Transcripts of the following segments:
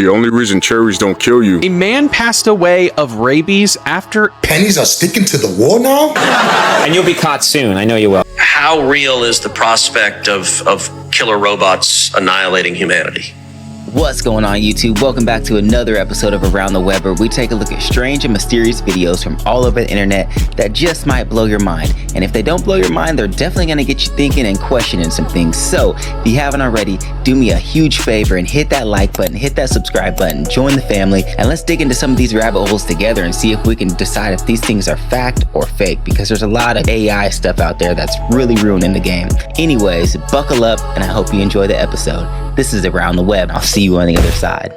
The only reason cherries don't kill you. A man passed away of rabies after... Pennies are sticking to the wall now? And you'll be caught soon. I know you will. How real is the prospect of killer robots annihilating humanity? What's going on, YouTube? Welcome back to another episode of Around the Web, where we take a look at strange and mysterious videos from all over the internet that just might blow your mind. And if they don't blow your mind, they're definitely going to get you thinking and questioning some things. So if you haven't already, do me a huge favor and hit that like button, hit that subscribe button, join the family, and let's dig into some of these rabbit holes together and see if we can decide if these things are fact or fake, because there's a lot of AI stuff out there that's really ruining the game. Anyways, buckle up, and I hope you enjoy the episode. This is Around the Web. I'll see you on the other side.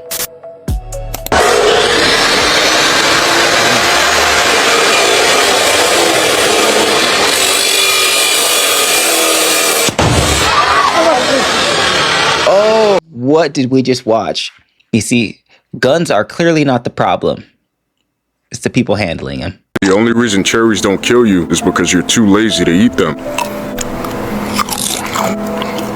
Oh, what did we just watch? You see, guns are clearly not the problem. It's the people handling them. The only reason cherries don't kill you is because you're too lazy to eat them.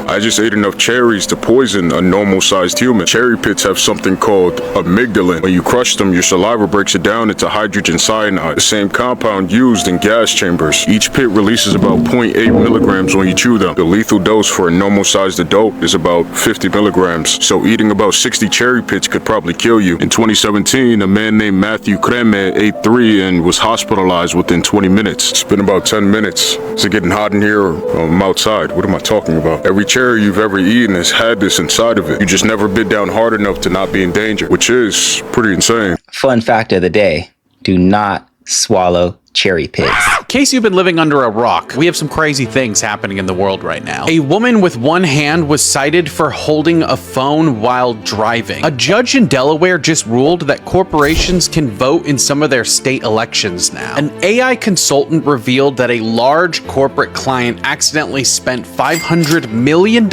I just ate enough cherries to poison a normal-sized human. Cherry pits have something called amygdalin. When you crush them, your saliva breaks it down into hydrogen cyanide, the same compound used in gas chambers. Each pit releases about 0.8 milligrams when you chew them. The lethal dose for a normal-sized adult is about 50 milligrams, so eating about 60 cherry pits could probably kill you. In 2017, a man named Matthew Creme ate 3 and was hospitalized within 20 minutes. It's been about 10 minutes. Is it getting hot in here? I'm outside. What am I talking about? Every cherry you've ever eaten has had this inside of it. You just never bit down hard enough to not be in danger, which is pretty insane. Fun fact of the day: do not swallow cherry pits. In case you've been living under a rock, we have some crazy things happening in the world right now. A woman with one hand was cited for holding a phone while driving. A judge in Delaware just ruled that corporations can vote in some of their state elections now. An AI consultant revealed that a large corporate client accidentally spent $500 million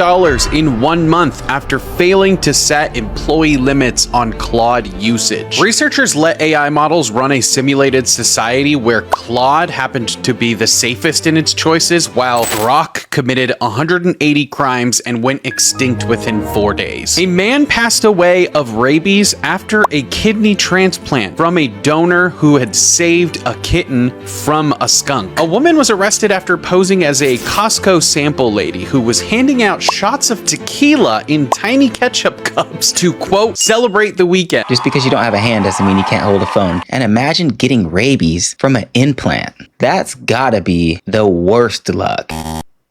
in 1 month after failing to set employee limits on Claude usage. Researchers let AI models run a simulated society where Claude happened to be the safest in its choices, while Grok committed 180 crimes and went extinct within 4 days. A man passed away of rabies after a kidney transplant from a donor who had saved a kitten from a skunk. A woman was arrested after posing as a Costco sample lady who was handing out shots of tequila in tiny ketchup cups to, quote, celebrate the weekend. Just because you don't have a hand doesn't mean you can't hold a phone. And imagine getting rabies from an implant. That's gotta be the worst luck.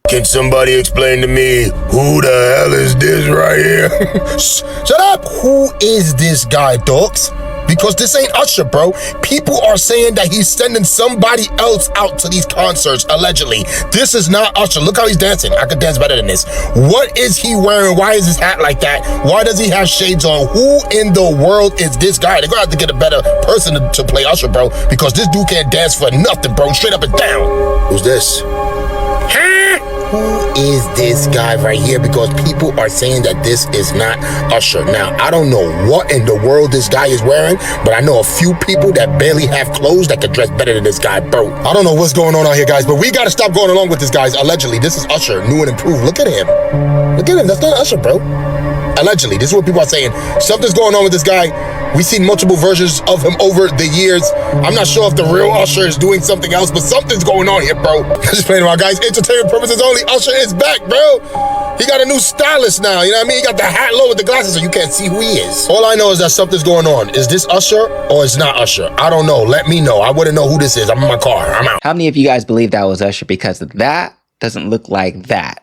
Can somebody explain to me who the hell is this right here? Shut up! Who is this guy, dogs? Because this ain't Usher, bro. People are saying that he's sending somebody else out to these concerts, allegedly. This is not Usher. Look how he's dancing. I could dance better than this. What is he wearing? Why is his hat like that? Why does he have shades on? Who in the world is this guy? They're gonna have to get a better person to play Usher, bro, because this dude can't dance for nothing, bro. Straight up and down. Who's this? Huh? Who is this guy right here? Because people are saying that this is not Usher. Now, I don't know what in the world this guy is wearing, but I know a few people that barely have clothes that could dress better than this guy, bro. I don't know what's going on out here, guys, but we gotta stop going along with this, guys. Allegedly, this is Usher, new and improved. Look at him. Look at him. That's not Usher, bro. Allegedly, this is what people are saying. Something's going on with this guy. We've seen multiple versions of him over the years. I'm not sure if the real Usher is doing something else, but something's going on here, bro. Just playing around, guys. Entertainment purposes only. Usher is back, bro. He got a new stylist now, you know what I mean? He got the hat low with the glasses so you can't see who he is. All I know is that something's going on. Is this Usher or it's not Usher? I don't know. Let me know. I wouldn't know who this is. I'm in my car. I'm out. How many of you guys believe that was Usher? Because that doesn't look like that.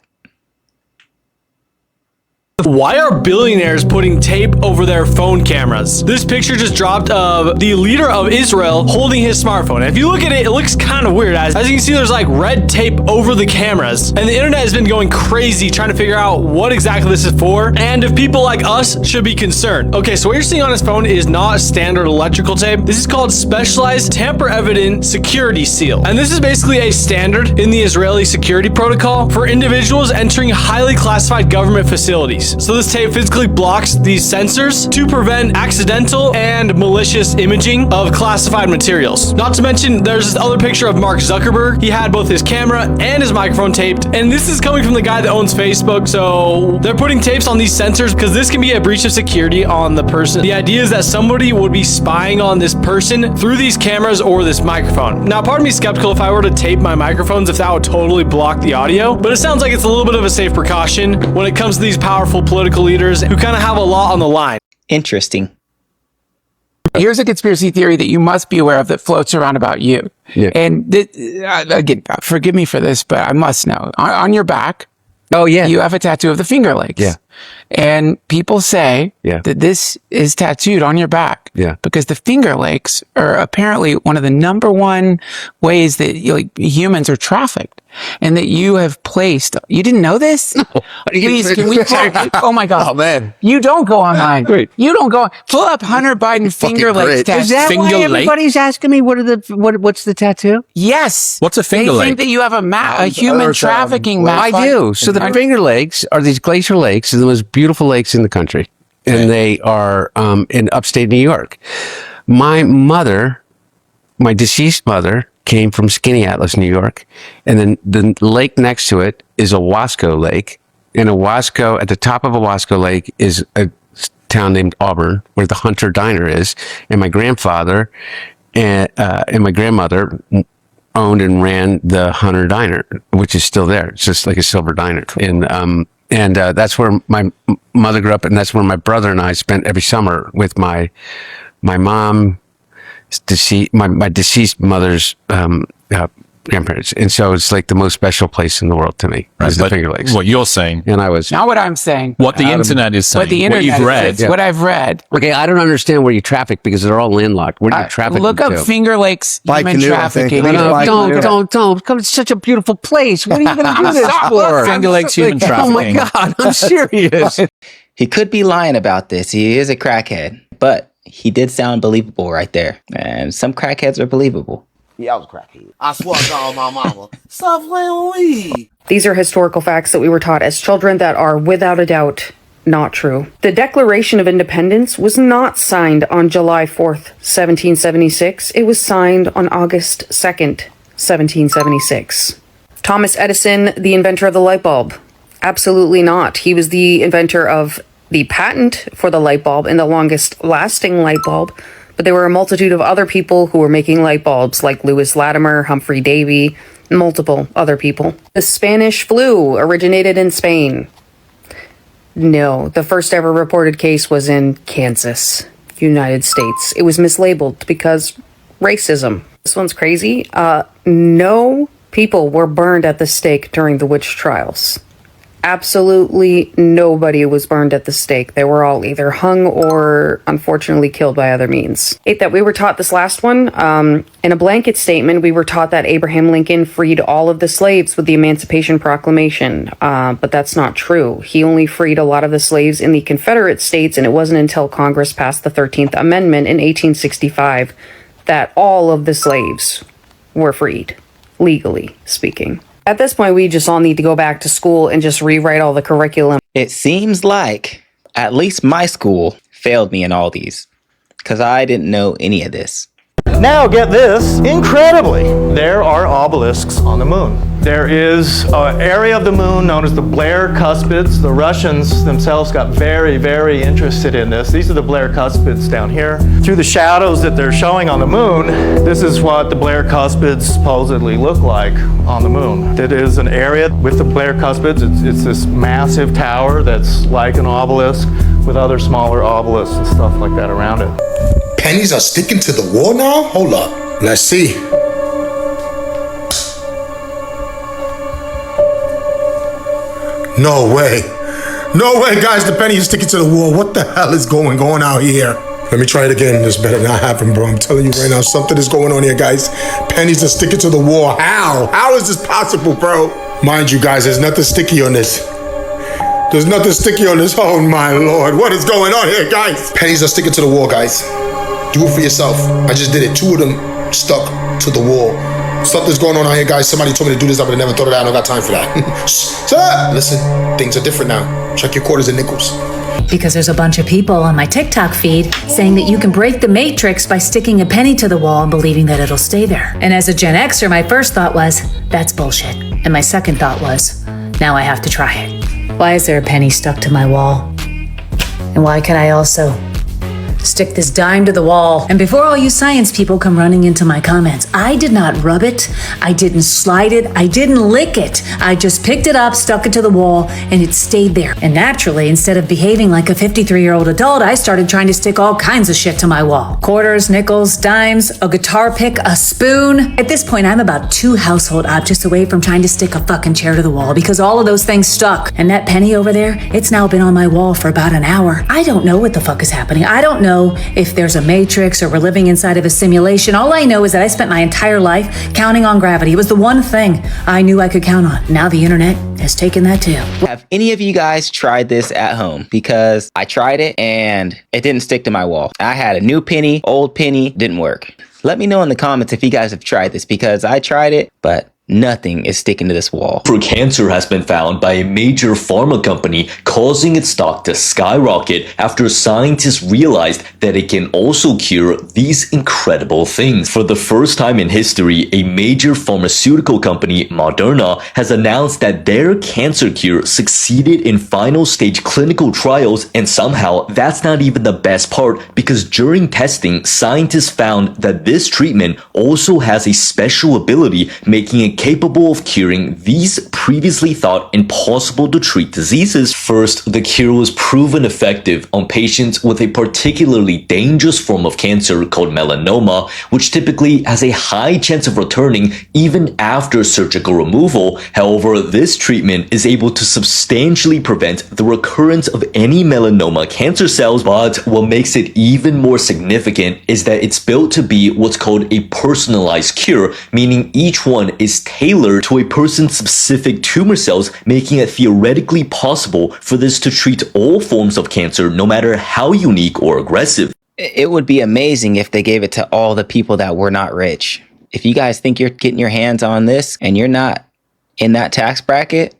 Why are billionaires putting tape over their phone cameras? This picture just dropped of the leader of Israel holding his smartphone. And if you look at it, it looks kind of weird. As you can see, there's like red tape over the cameras. And the internet has been going crazy trying to figure out what exactly this is for and if people like us should be concerned. Okay, so what you're seeing on his phone is not standard electrical tape. This is called specialized tamper-evident security seal. And this is basically a standard in the Israeli security protocol for individuals entering highly classified government facilities. leaks. So this tape physically blocks these sensors to prevent accidental and malicious imaging of classified materials. Not to mention, there's this other picture of Mark Zuckerberg. He had both his camera and his microphone taped, and this is coming from the guy that owns Facebook. So they're putting tapes on these sensors because this can be a breach of security on the person. The idea is that somebody would be spying on this person through these cameras or this microphone. Now, part of me is skeptical if I were to tape my microphones, if that would totally block the audio, but it sounds like it's a little bit of a safe precaution when it comes to these powerful political leaders who kind of have a lot on the line. Interesting. Here's a conspiracy theory that you must be aware of that floats around about you. Yeah. And again, forgive me for this, but I must know. On your back, Oh, yeah. you have a tattoo of the Finger Lakes. Yeah. And people say Yeah. that this is tattooed on your back. Yeah. Because the Finger Lakes are apparently one of the number one ways that humans are trafficked. And that you have placed, you didn't know this? No. Please, can we oh my God. Oh, man. You don't go online. Great. You don't go, pull up Hunter Biden Finger Lakes tattoo. Is that Finger why Lake? everybody's asking me what's the tattoo? Yes. What's a Finger They Lake? think that you have a human trafficking map. I do. So the Finger Lakes are these glacier lakes, and the most beautiful lakes in the country. And they are in upstate New York. My deceased mother, came from Skinny Atlas, New York. And then the lake next to it is Owasco Lake. And at the top of Owasco Lake is a town named Auburn, where the Hunter Diner is. And my grandfather and my grandmother owned and ran the Hunter Diner, which is still there. It's just like a silver diner. And that's where my mother grew up, and that's where my brother and I spent every summer with my mom, my deceased mother's grandparents. And so it's like the most special place in the world to me, is the Finger Lakes. What you're saying. And I was... Not what I'm saying. What the internet is saying. What the internet what you've read. is. What I've read. Okay, I don't understand where you traffic, because they're all landlocked. Where do you traffic Look up to? Finger Lakes By human canoe, I think. trafficking. Don't. Come, it's such a beautiful place. What are you going to do this for? Finger Lakes human Oh my trafficking. God, I'm serious. He could be lying about this. He is a crackhead, but he did sound believable right there. And some crackheads are believable. Yeah, I was crackhead. I swear to God, my mama. Stop playing with me. These are historical facts that we were taught as children that are without a doubt not true. The Declaration of Independence was not signed on July 4th, 1776. It was signed on August 2nd, 1776. Thomas Edison, the inventor of the light bulb? Absolutely not. He was the inventor of the patent for the light bulb and the longest lasting light bulb. But there were a multitude of other people who were making light bulbs, like Lewis Latimer, Humphrey Davy, and multiple other people. The Spanish flu originated in Spain. No, the first ever reported case was in Kansas, United States. It was mislabeled because racism. This one's crazy. No people were burned at the stake during the witch trials. Absolutely nobody was burned at the stake. They were all either hung or unfortunately killed by other means. That we were taught this last one, in a blanket statement, we were taught that Abraham Lincoln freed all of the slaves with the Emancipation Proclamation, but that's not true. He only freed a lot of the slaves in the Confederate States, and it wasn't until Congress passed the 13th Amendment in 1865 that all of the slaves were freed, legally speaking. At this point, we just all need to go back to school and just rewrite all the curriculum. It seems like at least my school failed me in all these, because I didn't know any of this. Now get this, incredibly, there are obelisks on the moon. There is an area of the moon known as the Blair Cuspids. The Russians themselves got very, very interested in this. These are the Blair Cuspids down here. Through the shadows that they're showing on the moon, this is what the Blair Cuspids supposedly look like on the moon. It is an area with the Blair Cuspids. It's this massive tower that's like an obelisk with other smaller obelisks and stuff like that around it. Pennies are sticking to the wall now? Hold up. Let's see. No way. No way, guys. The penny is sticking to the wall. What the hell is going on out here? Let me try it again. This better not happen, bro. I'm telling you right now, something is going on here, guys. Pennies are sticking to the wall. How? How is this possible, bro? Mind you, guys, there's nothing sticky on this. There's nothing sticky on this. Oh, my Lord. What is going on here, guys? Pennies are sticking to the wall, guys. Do it for yourself. I just did it. 2 of them stuck to the wall. Something's going on out here, guys. Somebody told me to do this. I would have never thought of that. I don't got time for that. Shut up. Listen, things are different now. Check your quarters and nickels. Because there's a bunch of people on my TikTok feed saying that you can break the matrix by sticking a penny to the wall and believing that it'll stay there. And as a Gen Xer, my first thought was, that's bullshit. And my second thought was, now I have to try it. Why is there a penny stuck to my wall? And why can I also stick this dime to the wall? And before all you science people come running into my comments, I did not rub it, I didn't slide it, I didn't lick it. I just picked it up, stuck it to the wall, and it stayed there. And naturally, instead of behaving like a 53-year-old adult, I started trying to stick all kinds of shit to my wall. Quarters, nickels, dimes, a guitar pick, a spoon. At this point, I'm about 2 household objects away from trying to stick a fucking chair to the wall because all of those things stuck. And that penny over there, it's now been on my wall for about an hour. I don't know what the fuck is happening. I don't know if there's a matrix or we're living inside of a simulation. All I know is that I spent my entire life counting on gravity. It was the one thing I knew I could count on. Now the internet has taken that too. Have any of you guys tried this at home? Because I tried it and it didn't stick to my wall. I had a new penny, old penny, didn't work. Let me know in the comments if you guys have tried this, because I tried it, but nothing is sticking to this wall. For cancer has been found by a major pharma company, causing its stock to skyrocket after scientists realized that it can also cure these incredible things. For the first time in history, a major pharmaceutical company, Moderna, has announced that their cancer cure succeeded in final stage clinical trials, and somehow that's not even the best part, because during testing, scientists found that this treatment also has a special ability, making it capable of curing these previously thought impossible to treat diseases. First, the cure was proven effective on patients with a particularly dangerous form of cancer called melanoma, which typically has a high chance of returning even after surgical removal. However, this treatment is able to substantially prevent the recurrence of any melanoma cancer cells, but what makes it even more significant is that it's built to be what's called a personalized cure, meaning each one is tailored to a person's specific tumor cells, making it theoretically possible for this to treat all forms of cancer, no matter how unique or aggressive. It would be amazing if they gave it to all the people that were not rich. If you guys think you're getting your hands on this and you're not in that tax bracket,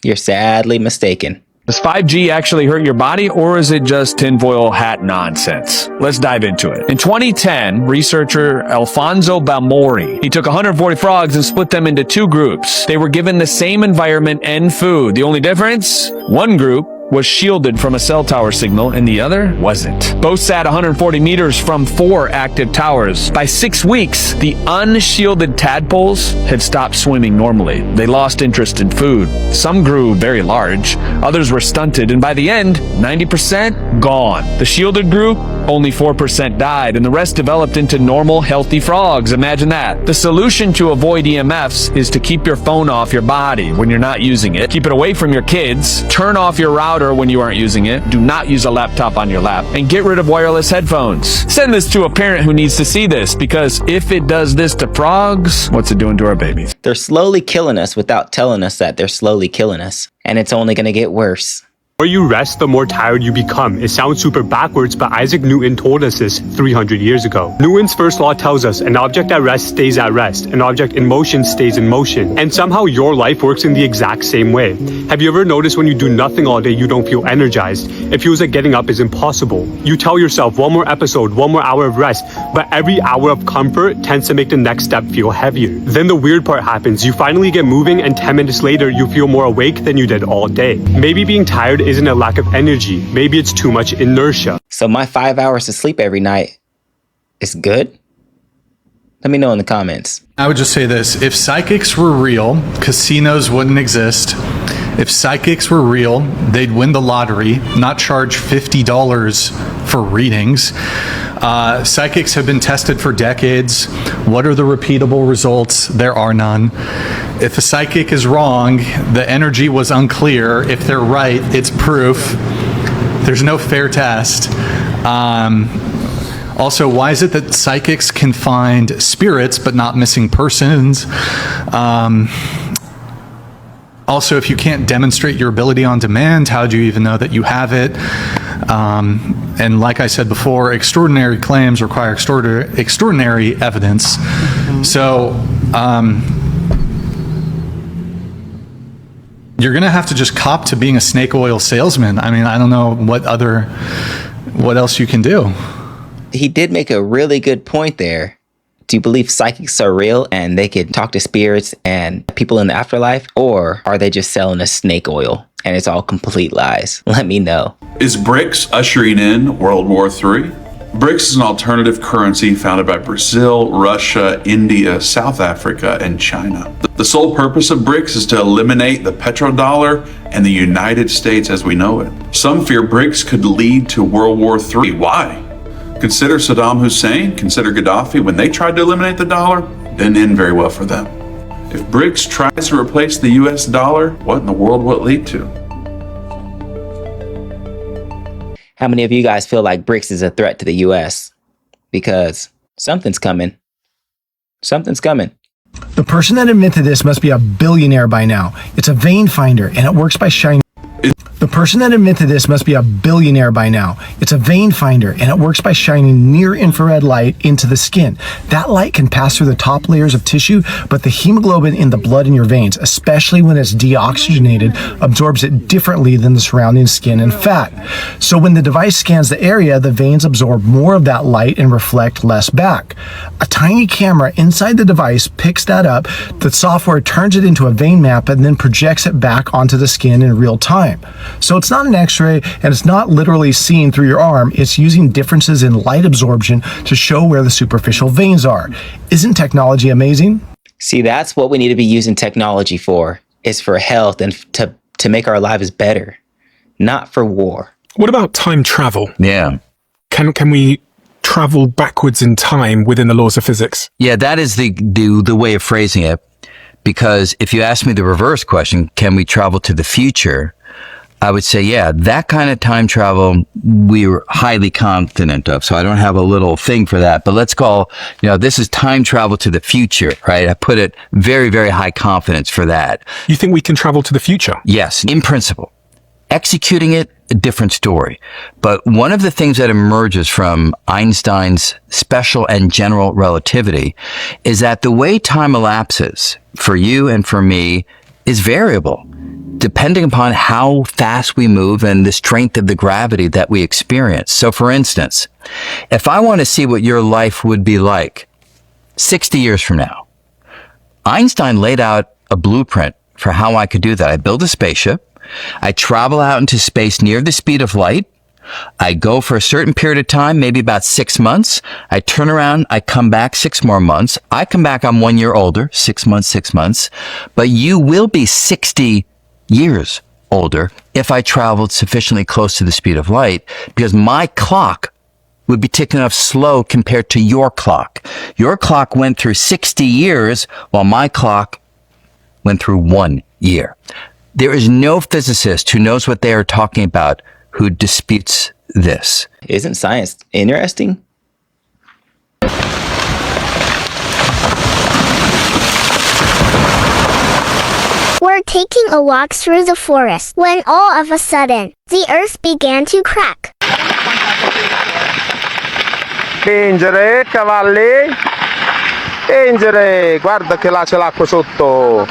you're sadly mistaken. Does 5G actually hurt your body, or is it just tinfoil hat nonsense? Let's dive into it. In 2010, researcher Alfonso Balmori, he took 140 frogs and split them into 2 groups. They were given the same environment and food. The only difference? One group was shielded from a cell tower signal and the other wasn't. Both sat 140 meters from 4 active towers. By 6 weeks, the unshielded tadpoles had stopped swimming normally. They lost interest in food. Some grew very large, others were stunted, and by the end, 90% gone. The shielded group, only 4% died, and the rest developed into normal, healthy frogs. Imagine that. The solution to avoid EMFs is to keep your phone off your body when you're not using it. Keep it away from your kids. Turn off your router when you aren't using it. Do not use a laptop on your lap, and get rid of wireless headphones. Send this to a parent who needs to see this, because if it does this to frogs, what's it doing to our babies? They're slowly killing us without telling us that they're slowly killing us, and it's only going to get worse. The more you rest, the more tired you become. It sounds super backwards, but Isaac Newton told us this 300 years ago. Newton's first law tells us an object at rest stays at rest, an object in motion stays in motion. And somehow your life works in the exact same way. Have you ever noticed when you do nothing all day, you don't feel energized? It feels like getting up is impossible. You tell yourself 1 more episode, 1 more hour of rest, but every hour of comfort tends to make the next step feel heavier. Then the weird part happens. You finally get moving, and 10 minutes later, you feel more awake than you did all day. Maybe being tired isn't a lack of energy. Maybe it's too much inertia. So my 5 hours of sleep every night is good? Let me know in the comments. I would just say this. If psychics were real, casinos wouldn't exist. If psychics were real, they'd win the lottery, not charge $50 for readings. Psychics have been tested for decades. What are the repeatable results? There are none. If a psychic is wrong, the energy was unclear. If they're right, it's proof. There's no fair test. Also, why is it that psychics can find spirits but not missing persons? Also, if you can't demonstrate your ability on demand, how do you even know that you have it? And like I said before, extraordinary claims require extraordinary evidence. So, You're going to have to just cop to being a snake oil salesman. I mean, I don't know what else you can do. He did make a really good point there. Do you believe psychics are real and they can talk to spirits and people in the afterlife? Or are they just selling us snake oil and it's all complete lies? Let me know. Is BRICS ushering in World War III? BRICS is an alternative currency founded by Brazil, Russia, India, South Africa, and China. The sole purpose of BRICS is to eliminate the petrodollar and the United States as we know it. Some fear BRICS could lead to World War III. Why? Consider Saddam Hussein, consider Gaddafi. When they tried to eliminate the dollar, didn't end very well for them. If BRICS tries to replace the US dollar, what in the world will it lead to? How many of you guys feel like BRICS is a threat to the US? Because something's coming. Something's coming. The person that invented this must be a billionaire by now. It's a vein finder, and it works by shining. The person that invented this must be a billionaire by now. It's a vein finder, and it works by shining near-infrared light into the skin. That light can pass through the top layers of tissue, but the hemoglobin in the blood in your veins, especially when it's deoxygenated, absorbs it differently than the surrounding skin and fat. So when the device scans the area, the veins absorb more of that light and reflect less back. A tiny camera inside the device picks that up, the software turns it into a vein map, and then projects it back onto the skin in real time. So it's not an x-ray, and it's not literally seen through your arm. It's using differences in light absorption to show where the superficial veins are. Isn't technology amazing? See, that's what we need to be using technology for. It's for health and to make our lives better, not for war. What about time travel? Yeah. Can we travel backwards in time within the laws of physics? Yeah, that is the way of phrasing it. Because if you ask me the reverse question, can we travel to the future? I would say, yeah, that kind of time travel we're highly confident of. So I don't have a little thing for that. But let's call, this is time travel to the future, right? I put it very, very high confidence for that. You think we can travel to the future? Yes, in principle. Executing it, a different story. But one of the things that emerges from Einstein's special and general relativity is that the way time elapses for you and for me is variable, depending upon how fast we move and the strength of the gravity that we experience. So for instance, if I want to see what your life would be like 60 years from now, Einstein laid out a blueprint for how I could do that. I build a spaceship. I travel out into space near the speed of light. I go for a certain period of time, maybe about 6 months. I turn around, I come back 6 more months. I come back, I'm 1 year older, 6 months. But you will be 60 years older if I traveled sufficiently close to the speed of light, because my clock would be ticking off slow compared to your clock. Your clock went through 60 years while my clock went through 1 year. There is no physicist who knows what they are talking about who disputes this. Isn't science interesting? We're taking a walk through the forest when all of a sudden, the earth began to crack. Spingere, cavalli. Spingere, guarda che là c'è l'acqua sotto.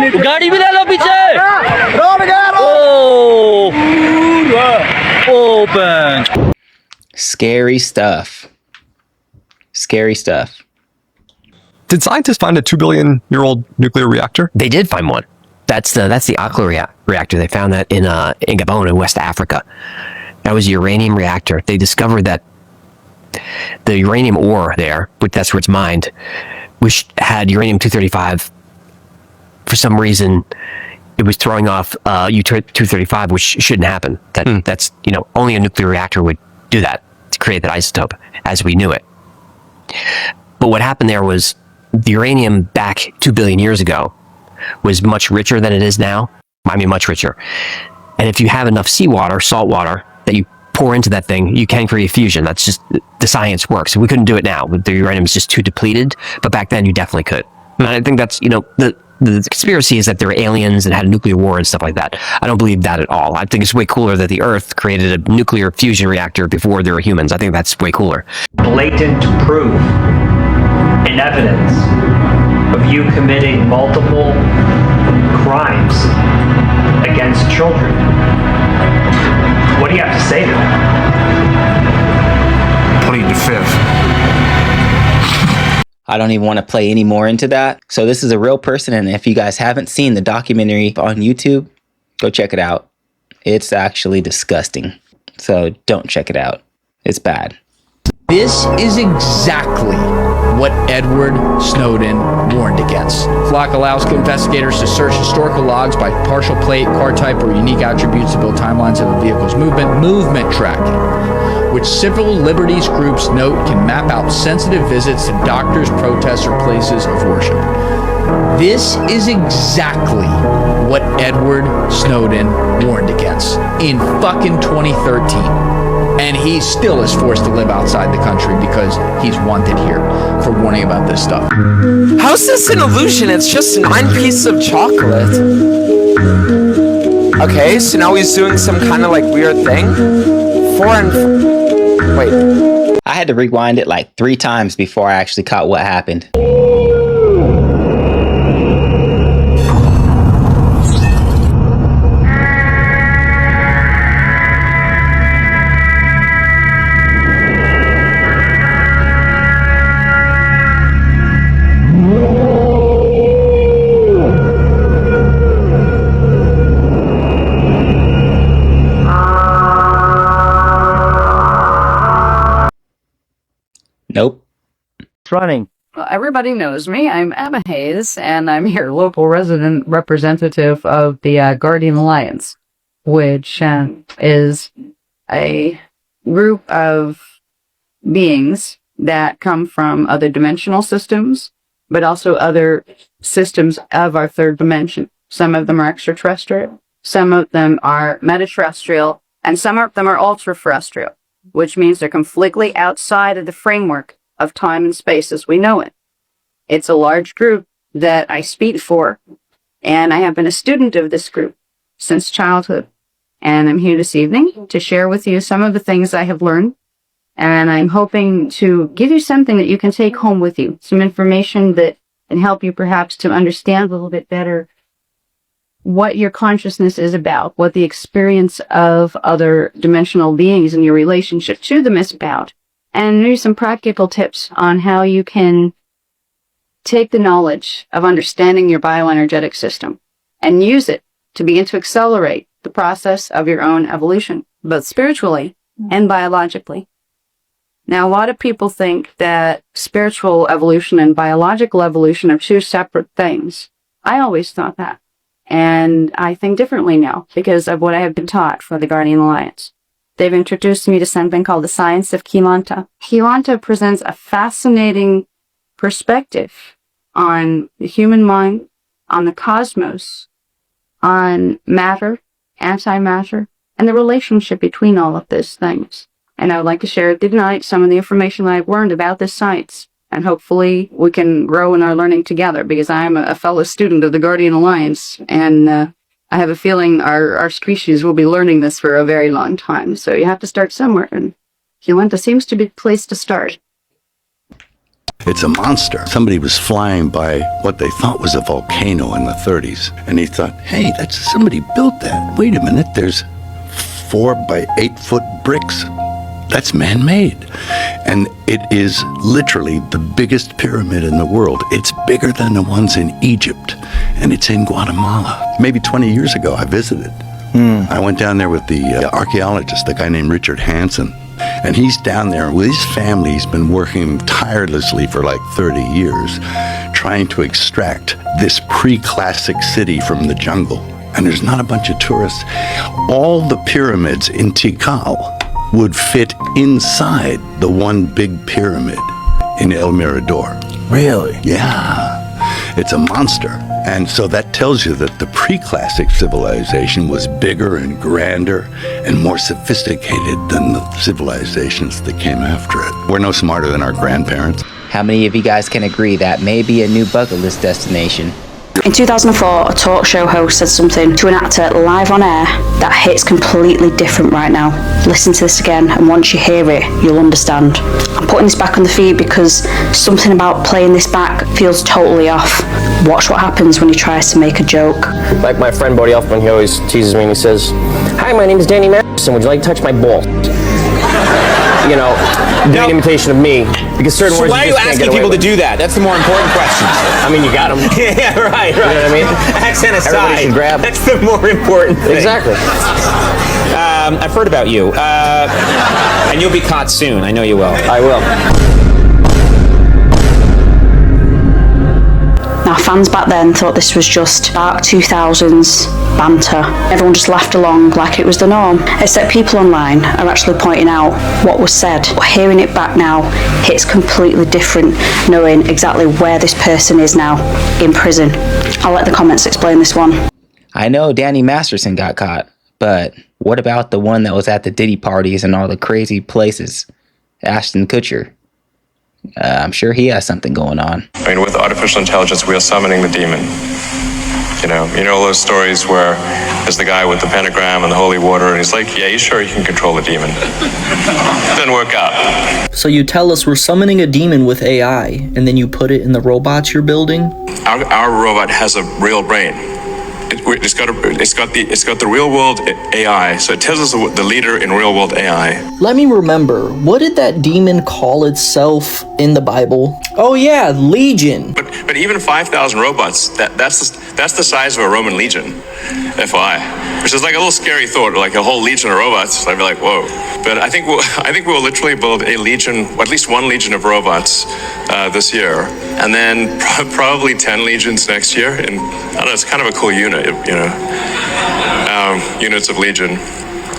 गाड़ी भी ले लो पीछे। Open. Scary stuff. Scary stuff. Did scientists find a 2 billion year old nuclear reactor? They did find one. That's the Usher reactor. They found that in Gabon in West Africa. That was a uranium reactor. They discovered that the uranium ore there, which that's where it's mined, which had uranium-235. For some reason, it was throwing off U-235, which shouldn't happen. That's only a nuclear reactor would do that, to create that isotope as we knew it. But what happened there was the uranium back 2 billion years ago was much richer than it is now. I mean, much richer. And if you have enough seawater, salt water, that you pour into that thing, you can create fusion. That's just the science works. We couldn't do it now. The uranium is just too depleted, but back then you definitely could. And I think that's, the conspiracy is that there were aliens and had a nuclear war and stuff like that. I don't believe that at all. I think it's way cooler that the Earth created a nuclear fusion reactor before there were humans. I think that's way cooler. Blatant proof and evidence of you committing multiple crimes against children. What do you have to say to that? Plead the fifth. I don't even want to play any more into that. So this is a real person, and if you guys haven't seen the documentary on YouTube, go check it out. It's actually disgusting. So don't check it out. It's bad. This is exactly what Edward Snowden warned against. Flock allows investigators to search historical logs by partial plate, car type, or unique attributes to build timelines of a vehicle's movement tracking, which civil liberties groups note can map out sensitive visits to doctors, protests, or places of worship. This is exactly what Edward Snowden warned against in fucking 2013. And he still is forced to live outside the country because he's wanted here for warning about this stuff. How's this an illusion? It's just 9 pieces of chocolate. Okay, so now he's doing some kind of like weird thing. Wait. I had to rewind it like 3 times before I actually caught what happened. Nope. It's running. Well, everybody knows me. I'm Emma Hayes, and I'm your local resident representative of the Guardian Alliance, which is a group of beings that come from other dimensional systems, but also other systems of our third dimension. Some of them are extraterrestrial, some of them are metaterrestrial, and some of them are ultra-terrestrial, which means they're completely outside of the framework of time and space as we know it. It's a large group that I speak for, and I have been a student of this group since childhood. And I'm here this evening to share with you some of the things I have learned, and I'm hoping to give you something that you can take home with you, some information that can help you perhaps to understand a little bit better what your consciousness is about, what the experience of other dimensional beings and your relationship to them is about, and maybe some practical tips on how you can take the knowledge of understanding your bioenergetic system and use it to begin to accelerate the process of your own evolution, both spiritually and biologically. Now, a lot of people think that spiritual evolution and biological evolution are 2 separate things. I always thought that. And I think differently now because of what I have been taught for the Guardian Alliance. They've introduced me to something called the science of Quilanta. Quilanta presents a fascinating perspective on the human mind, on the cosmos, on matter, antimatter, and the relationship between all of those things. And I would like to share tonight some of the information that I've learned about this science. And hopefully we can grow in our learning together because I'm a fellow student of the Guardian Alliance. And I have a feeling our species will be learning this for a very long time. So you have to start somewhere. And Quilanta seems to be the place to start. It's a monster. Somebody was flying by what they thought was a volcano in the 30s. And he thought, hey, somebody built that. Wait a minute, there's 4 by 8 foot bricks. That's man-made. And it is literally the biggest pyramid in the world. It's bigger than the ones in Egypt. And it's in Guatemala. Maybe 20 years ago, I visited. I went down there with the archaeologist, a guy named Richard Hansen. And he's down there with his family. He's been working tirelessly for like 30 years, trying to extract this pre-classic city from the jungle. And there's not a bunch of tourists. All the pyramids in Tikal would fit inside the one big pyramid in El Mirador. Really? Yeah. It's a monster. And so that tells you that the pre-classic civilization was bigger and grander and more sophisticated than the civilizations that came after it. We're no smarter than our grandparents. How many of you guys can agree that may be a new bucket list destination? In 2004, a talk show host said something to an actor live on air that hits completely different right now. Listen to this again, and once you hear it, you'll understand. I'm putting this back on the feed because something about playing this back feels totally off. Watch what happens when he tries to make a joke. Like my friend Bodie Elfman, he always teases me and he says, "Hi, my name is Danny Masterson. Would you like to touch my balls?" You know, doing an imitation of me. Because certain So words why are you you just can't asking get away people to with. Do that? That's the more important question. I mean, you got them. Yeah, right. You know what I mean? Accent aside, Everybody should grab. that's the more important thing. Exactly. I've heard about you. And you'll be caught soon. I know you will. I will. Now, fans back then thought this was just dark 2000s banter. Everyone just laughed along like it was the norm. Except people online are actually pointing out what was said. But hearing it back now hits completely different, knowing exactly where this person is now, in prison. I'll let the comments explain this one. I know Danny Masterson got caught, but what about the one that was at the Diddy parties and all the crazy places? Ashton Kutcher. I'm sure he has something going on. I mean, with artificial intelligence, we are summoning the demon. You know all those stories where there's the guy with the pentagram and the holy water, and he's like, yeah, you sure you can control the demon? Doesn't work out. So you tell us we're summoning a demon with AI, and then you put it in the robots you're building? Our robot has a real brain. It's got the real world AI, so it tells us the leader in real world AI. Let me remember, what did that demon call itself in the Bible? Oh yeah, Legion. But even 5,000 robots, that's the size of a Roman legion, FYI. Which is like a little scary thought, like a whole legion of robots. I'd be like, whoa. But I think we'll literally build a legion, at least one legion of robots this year, and then probably 10 legions next year. And I don't know, it's kind of a cool unit, units of legion.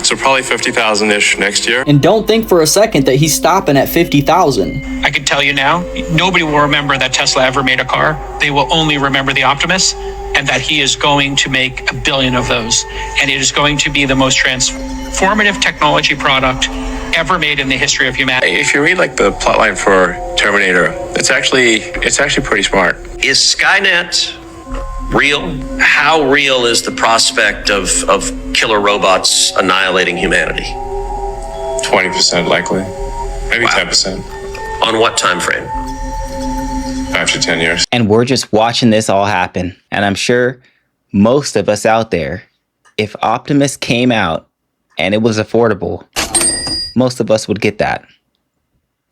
So probably 50,000-ish next year. And don't think for a second that he's stopping at 50,000. I can tell you now, nobody will remember that Tesla ever made a car. They will only remember the Optimus, and that he is going to make 1 billion of those. And it is going to be the most transformative technology product ever made in the history of humanity. If you read like the plotline for Terminator, it's actually pretty smart. Is Skynet real? How real is the prospect of killer robots annihilating humanity? 20% likely, maybe 10%. On what time frame? 5 to 10 years. And we're just watching this all happen. And I'm sure most of us out there, if Optimus came out and it was affordable, most of us would get that.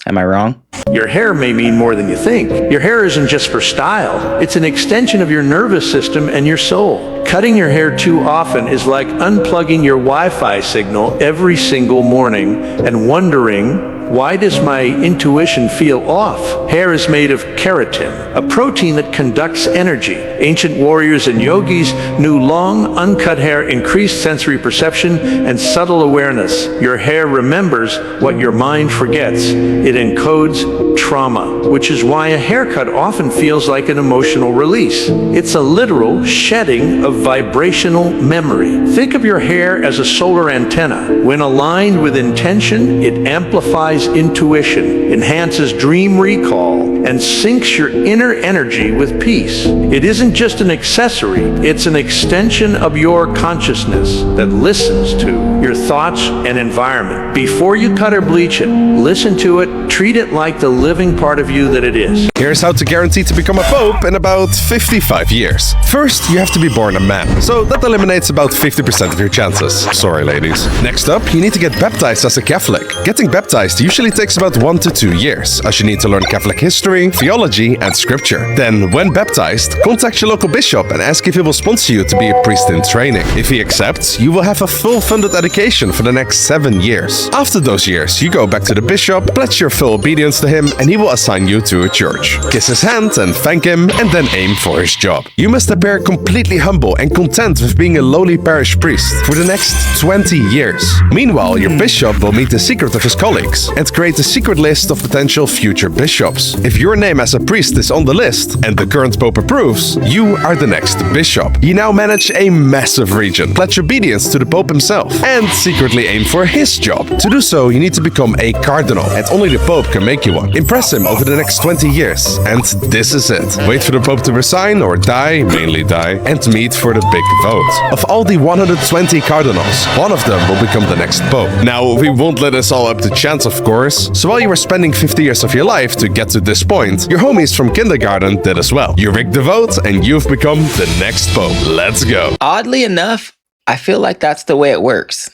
Am I wrong? Your hair may mean more than you think. Your hair isn't just for style. It's an extension of your nervous system and your soul. Cutting your hair too often is like unplugging your Wi-Fi signal every single morning and wondering, why does my intuition feel off? Hair is made of keratin, a protein that conducts energy. Ancient warriors and yogis knew long, uncut hair increased sensory perception and subtle awareness. Your hair remembers what your mind forgets. It encodes trauma, which is why a haircut often feels like an emotional release. It's a literal shedding of vibrational memory. Think of your hair as a solar antenna. When aligned with intention, it amplifies intuition, enhances dream recall, and syncs your inner energy with peace. It isn't just an accessory, it's an extension of your consciousness that listens to your thoughts and environment. Before you cut or bleach it, listen to it, treat it like the living part of you that it is. Here's how to guarantee to become a pope in about 55 years. First, you have to be born a man, so that eliminates about 50% of your chances. Sorry, ladies. Next up, you need to get baptized as a Catholic. Getting baptized usually takes about 1 to 2 years, as you need to learn Catholic history, theology, and scripture. Then, when baptized, contact your local bishop and ask if he will sponsor you to be a priest in training. If he accepts, you will have a full funded education for the next 7 years. After those years, you go back to the bishop, pledge your full obedience to him, and he will assign you to a church. Kiss his hand and thank him, and then aim for his job. You must appear completely humble and content with being a lowly parish priest for the next 20 years. Meanwhile, your bishop will meet the secret of his colleagues. and create a secret list of potential future bishops. If your name as a priest is on the list and the current pope approves, you are the next bishop. You now manage a massive region, pledge obedience to the pope himself, and secretly aim for his job. To do so, you need to become a cardinal, and only the pope can make you one. Impress him over the next 20 years, and this is it. Wait for the pope to resign or die, mainly die, and meet for the big vote. Of all the 120 cardinals, one of them will become the next pope. Now, we won't let this all up to chance, of course, so while you were spending 50 years of your life to get to this point, your homies from kindergarten did as well. You rigged the vote, and you've become the next pope. Let's go. Oddly enough, I feel like that's the way it works.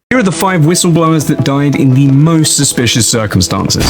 Here are the 5 whistleblowers that died in the most suspicious circumstances.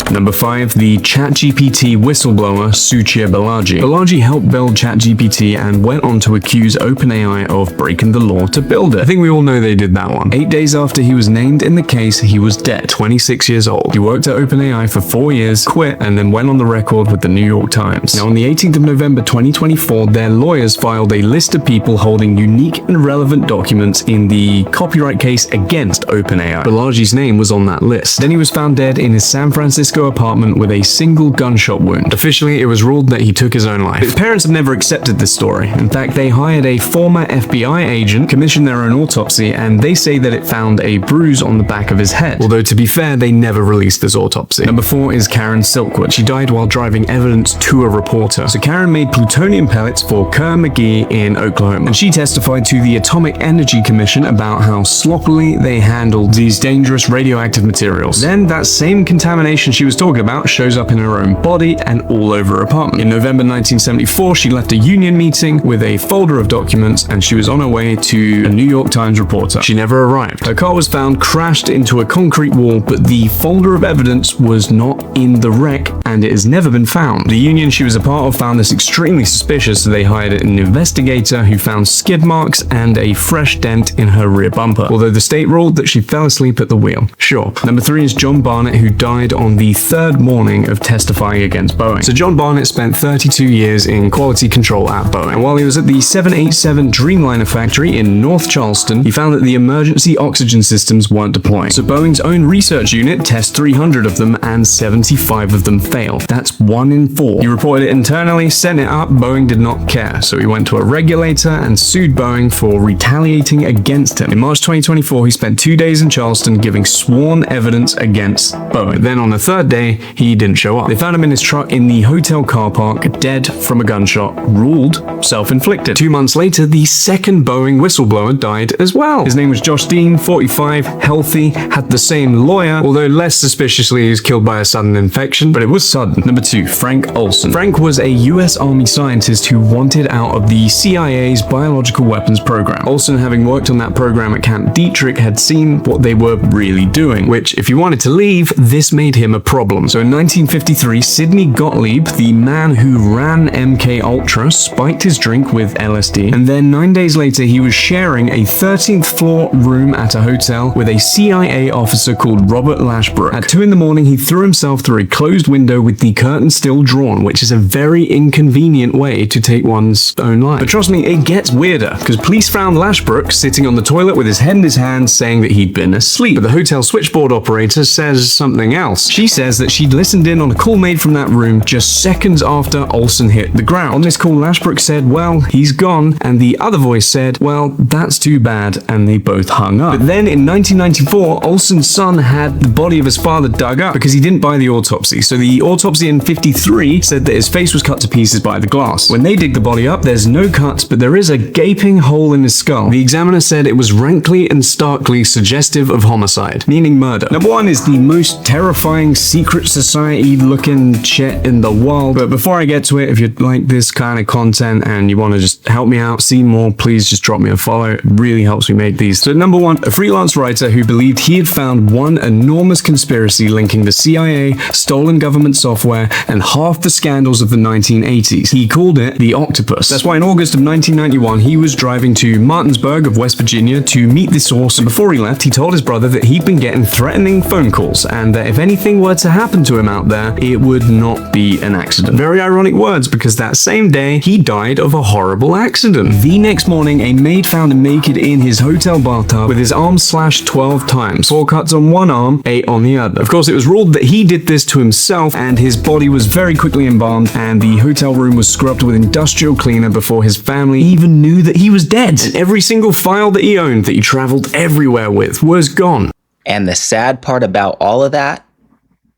Number 5, the ChatGPT whistleblower Suchir Balaji. Balaji helped build ChatGPT and went on to accuse OpenAI of breaking the law to build it. I think we all know they did that one. 8 days after he was named in the case, he was dead, 26 years old. He worked at OpenAI for 4 years, quit, and then went on the record with the New York Times. Now, on the 18th of November 2024, their lawyers filed a list of people holding unique and relevant documents in the copyright case against OpenAI. Balaji's name was on that list. Then he was found dead in his San Francisco apartment with a single gunshot wound. Officially, it was ruled that he took his own life. His parents have never accepted this story. In fact, they hired a former FBI agent, commissioned their own autopsy, and they say that it found a bruise on the back of his head. Although, to be fair, they never released this autopsy. Number 4 is Karen Silkwood. She died while driving evidence to a reporter. So Karen made plutonium pellets for Kerr McGee in Oklahoma, and she testified to the Atomic Energy Commission about how sloppily they handled these dangerous radioactive materials. Then that same contamination she was talking about shows up in her own body and all over her apartment. In November 1974, she left a union meeting with a folder of documents, and she was on her way to a New York Times reporter. She never arrived. Her car was found crashed into a concrete wall, but the folder of evidence was not in the wreck, and it has never been found. The union she was a part of found this extremely suspicious, so they hired an investigator who found skid marks and a fresh dent in her rear bumper, although the state ruled that she fell asleep at the wheel. Sure. Number 3 is John Barnett, who died on the 3rd morning of testifying against Boeing. So John Barnett spent 32 years in quality control at Boeing, and while he was at the 787 Dreamliner factory in North Charleston, he found that the emergency oxygen systems weren't deploying. So Boeing's own research unit tests 300 of them, and 75 of them failed. That's 1 in 4. He reported it internally, sent it up. Boeing did not care, so he went to a regulator and sued Boeing for retaliating against him. In March 2024, he spent 2 days in Charleston giving sworn evidence against Boeing. Then on the 3rd day, he didn't show up. They found him in his truck in the hotel car park, dead from a gunshot, ruled self-inflicted. 2 months later, the 2nd Boeing whistleblower died as well. His name was Josh Dean, 45, healthy, had the same lawyer, although less suspiciously he was killed by a sudden infection, but it was sudden. Number 2, Frank Olson. Frank was a US Army scientist who wanted out of the CIA's biological weapons program. Olson, having worked on that program at Camp Dietrich, had seen what they were really doing, which, if you wanted to leave, this made him a problem. So in 1953, Sidney Gottlieb, the man who ran MK Ultra, spiked his drink with LSD, and then 9 days later he was sharing a 13th floor room at a hotel with a CIA officer called Robert Lashbrook. At 2 in the morning, he threw himself through a closed window with the curtain still drawn, which is a very inconvenient way to take one's own life. But trust me, it gets weirder, because police found Lashbrook sitting on the toilet with his head in his hands, saying that he'd been asleep. But the hotel switchboard operator says something else. She says that she'd listened in on a call made from that room just seconds after Olson hit the ground. On this call, Lashbrook said, well, he's gone, and the other voice said, well, that's too bad, and they both hung up. But then in 1994, Olson's son had the body of his father dug up because he didn't buy the autopsy. So the autopsy in 53 said that his face was cut to pieces by the glass. When they dig the body up, there's no cuts, but there is a gaping hole in his skull. The examiner said it was rankly and starkly suggestive of homicide, meaning murder. Number 1 is the most terrifying secret society looking shit in the world. But before I get to it, if you like this kind of content and you want to just help me out, see more, please just drop me a follow. It really helps me make these. So number 1, a freelance writer who believed he had found one enormous conspiracy linking the CIA, stolen government software, and half the scandals of the 1980s. He called it the octopus. That's why in August of 1991, he was driving to Martinsburg of West Virginia to meet the source, and before he left, he told his brother that he'd been getting threatening phone calls, and that if anything were to happen to him out there, it would not be an accident. Very ironic words, because that same day, he died of a horrible accident. The next morning, a maid found him naked in his hotel bathtub with his arm slashed 12 times. 4 cuts on one arm, 8 on the other. Of course, it was ruled that he did this to himself, and his body was very quickly embalmed, and the hotel room was scrubbed with industrial cleaner before his family even knew that he was dead. And every single file that he owned, that he traveled everywhere with, was gone. And the sad part about all of that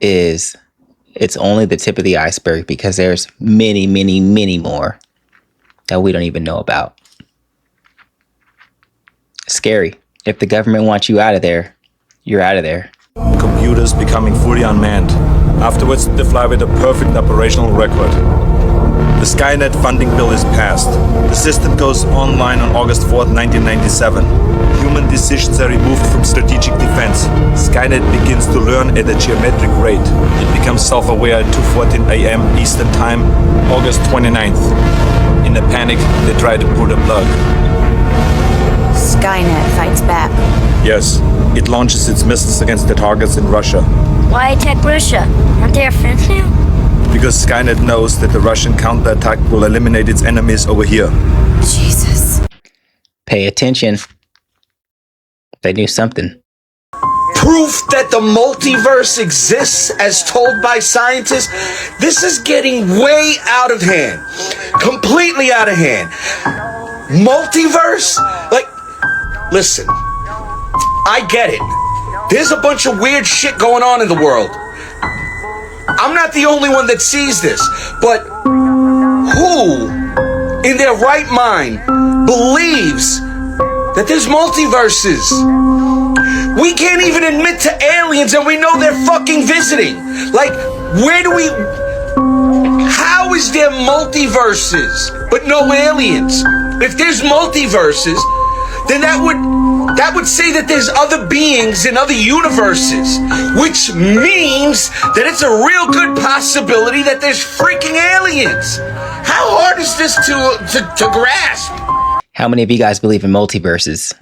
is it's only the tip of the iceberg, because there's many, many, many more that we don't even know about. Scary. If the government wants you out of there, you're out of there. Computers becoming fully unmanned. Afterwards, they fly with a perfect operational record. The Skynet funding bill is passed. The system goes online on August 4th, 1997. Human decisions are removed from strategic defense. Skynet begins to learn at a geometric rate. It becomes self-aware at 2:14 a.m. Eastern Time, August 29th. In a panic, they try to pull the plug. Skynet fights back. Yes, it launches its missiles against the targets in Russia. Why attack Russia? Aren't they our friends now? Because Skynet knows that the Russian counterattack will eliminate its enemies over here. Jesus. Pay attention. They knew something. Proof that the multiverse exists as told by scientists. This is getting way out of hand. Completely out of hand. Multiverse? Like, listen, I get it. There's a bunch of weird shit going on in the world. I'm not the only one that sees this, but who in their right mind believes that there's multiverses? We can't even admit to aliens, and we know they're fucking visiting. Like, how is there multiverses but no aliens? If there's multiverses, then that would say that there's other beings in other universes, which means that it's a real good possibility that there's freaking aliens. How hard is this to grasp? How many of you guys believe in multiverses?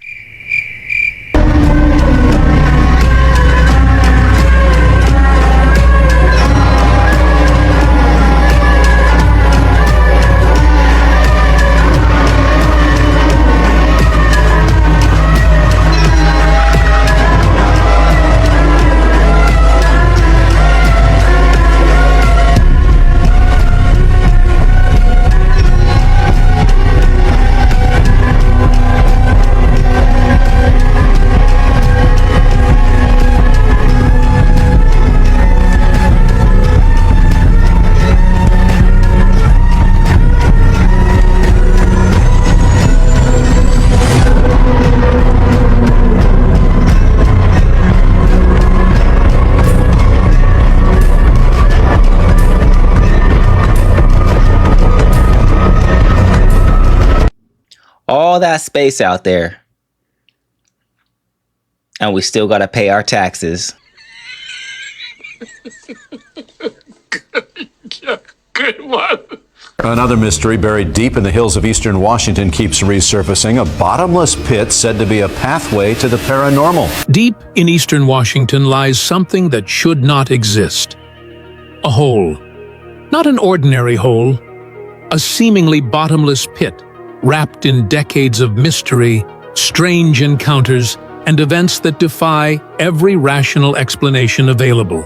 All that space out there, and we still gotta pay our taxes. Good one. Another mystery buried deep in the hills of eastern Washington keeps resurfacing. A bottomless pit said to be a pathway to the paranormal. Deep in eastern Washington lies something that should not exist. A hole. Not an ordinary hole. A seemingly bottomless pit, wrapped in decades of mystery, strange encounters, and events that defy every rational explanation available.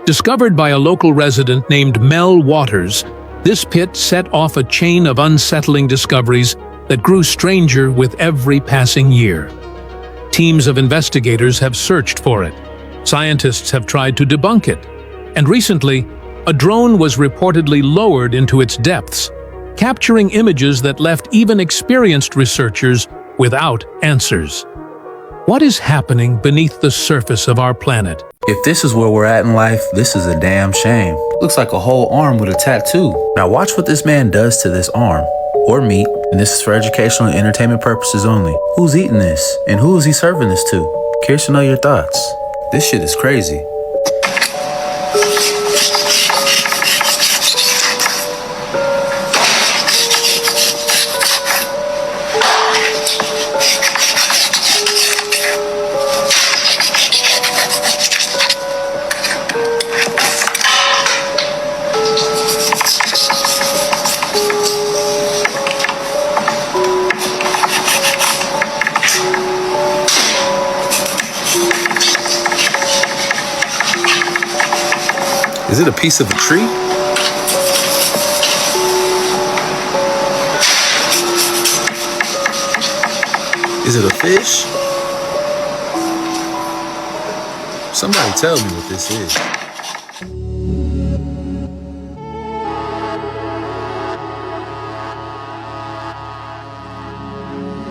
Discovered by a local resident named Mel Waters, this pit set off a chain of unsettling discoveries that grew stranger with every passing year. Teams of investigators have searched for it. Scientists have tried to debunk it. And recently, a drone was reportedly lowered into its depths, capturing images that left even experienced researchers without answers. What is happening beneath the surface of our planet? If this is where we're at in life, this is a damn shame. Looks like a whole arm with a tattoo. Now watch what this man does to this arm, or meat, and this is for educational and entertainment purposes only. Who's eating this, and who is he serving this to? Curious to know your thoughts. This shit is crazy. Is it a piece of a tree? Is it a fish? Somebody tell me what this is.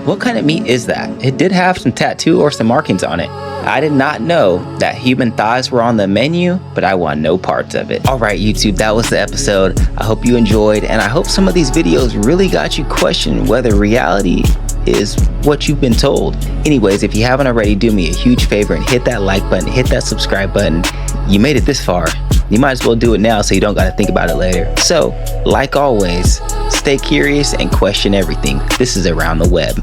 What kind of meat is that? It did have some tattoo or some markings on it. I did not know that human thighs were on the menu, but I want no parts of it. Alright YouTube, that was the episode. I hope you enjoyed, and I hope some of these videos really got you questioning whether reality is what you've been told. Anyways, if you haven't already, do me a huge favor and hit that like button, hit that subscribe button. You made it this far. You might as well do it now so you don't gotta think about it later. So, like always, stay curious and question everything. This is Around the Web.